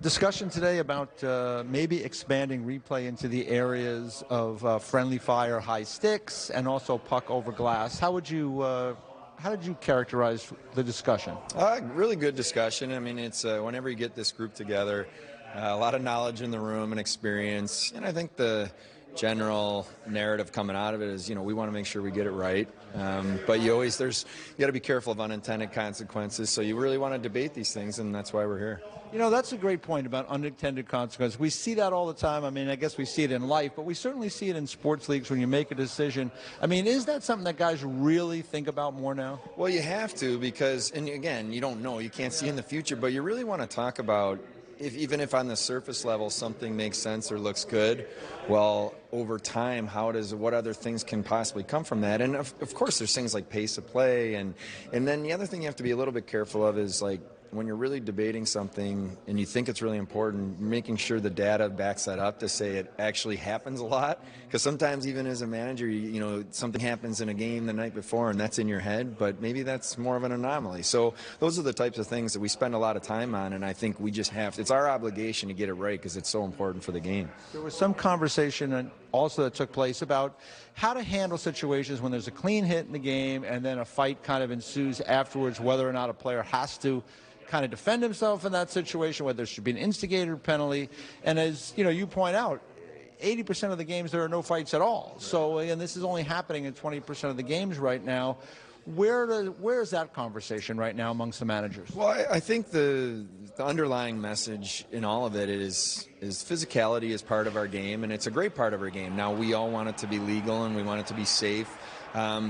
Discussion today about maybe expanding replay into the areas of friendly fire, high sticks, and also puck over glass. How did you characterize the discussion? Really good discussion. I mean, it's whenever you get this group together, a lot of knowledge in the room and experience, and I think the general narrative coming out of it is, we want to make sure we get it right. But you got to be careful of unintended consequences. So you really want to debate these things, and that's why we're here. That's a great point about unintended consequences. We see that all the time. I mean, I guess we see it in life, but we certainly see it in sports leagues when you make a decision. I mean, is that something that guys really think about more now? Well, you have to because, and again, you don't know, you can't see in the future, but you really want to talk about even if on the surface level something makes sense or looks good, well, over time, what other things can possibly come from that? And of course, there's things like pace of play, and then the other thing you have to be a little bit careful of is like, when you're really debating something and you think it's really important, making sure the data backs that up to say it actually happens a lot. Because sometimes even as a manager, something happens in a game the night before and that's in your head, but maybe that's more of an anomaly. So those are the types of things that we spend a lot of time on, and I think we just it's our obligation to get it right because it's so important for the game. There was some conversation also that took place about how to handle situations when there's a clean hit in the game and then a fight kind of ensues afterwards, whether or not a player has to kind of defend himself in that situation, whether there should be an instigator penalty. And as you point out, 80% of the games there are no fights at all. So, and this is only happening in 20% of the games right now. Where is that conversation right now amongst the managers? Well, I think the underlying message in all of it is physicality is part of our game, and it's a great part of our game. Now, we all want it to be legal and we want it to be safe.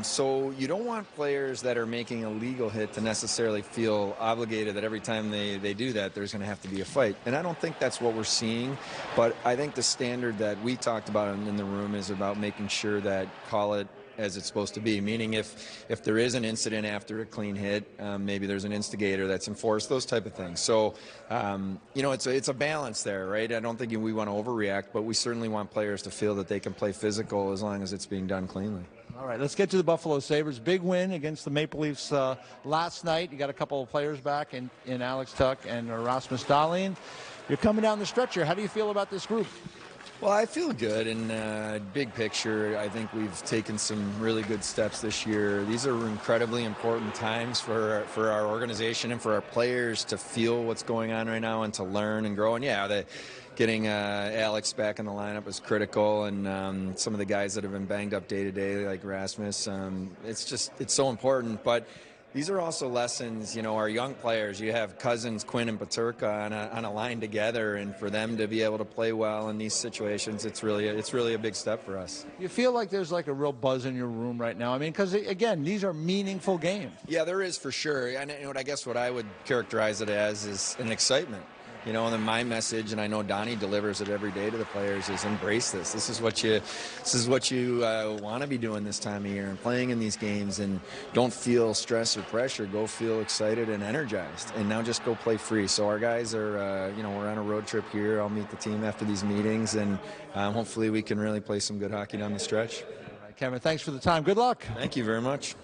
So you don't want players that are making a legal hit to necessarily feel obligated that every time they do that, there's going to have to be a fight. And I don't think that's what we're seeing. But I think the standard that we talked about in the room is about making sure that call it as it's supposed to be, meaning if there is an incident after a clean hit, maybe there's an instigator that's enforced, those type of things. So, it's a balance there, right? I don't think we want to overreact, but we certainly want players to feel that they can play physical as long as it's being done cleanly. All right, let's get to the Buffalo Sabres. Big win against the Maple Leafs last night. You got a couple of players back in Alex Tuch and Rasmus Dahlin. You're coming down the stretch here. How do you feel about this group? Well, I feel good, and big picture, I think we've taken some really good steps this year. These are incredibly important times for our organization and for our players to feel what's going on right now and to learn and grow. And getting Alex back in the lineup is critical, and some of the guys that have been banged up day to day, like Rasmus, it's so important. But these are also lessons, our young players. You have Cousins, Quinn, and Peterka on a line together, and for them to be able to play well in these situations, it's really a big step for us. You feel like there's like a real buzz in your room right now. I mean, because again, these are meaningful games. Yeah, there is for sure. And I guess what I would characterize it as is an excitement. And then my message, and I know Donnie delivers it every day to the players, is embrace this. This is what you want to be doing this time of year and playing in these games. And don't feel stress or pressure. Go feel excited and energized. And now just go play free. So our guys are, we're on a road trip here. I'll meet the team after these meetings, and hopefully we can really play some good hockey down the stretch. All right, Kevin, thanks for the time. Good luck. Thank you very much.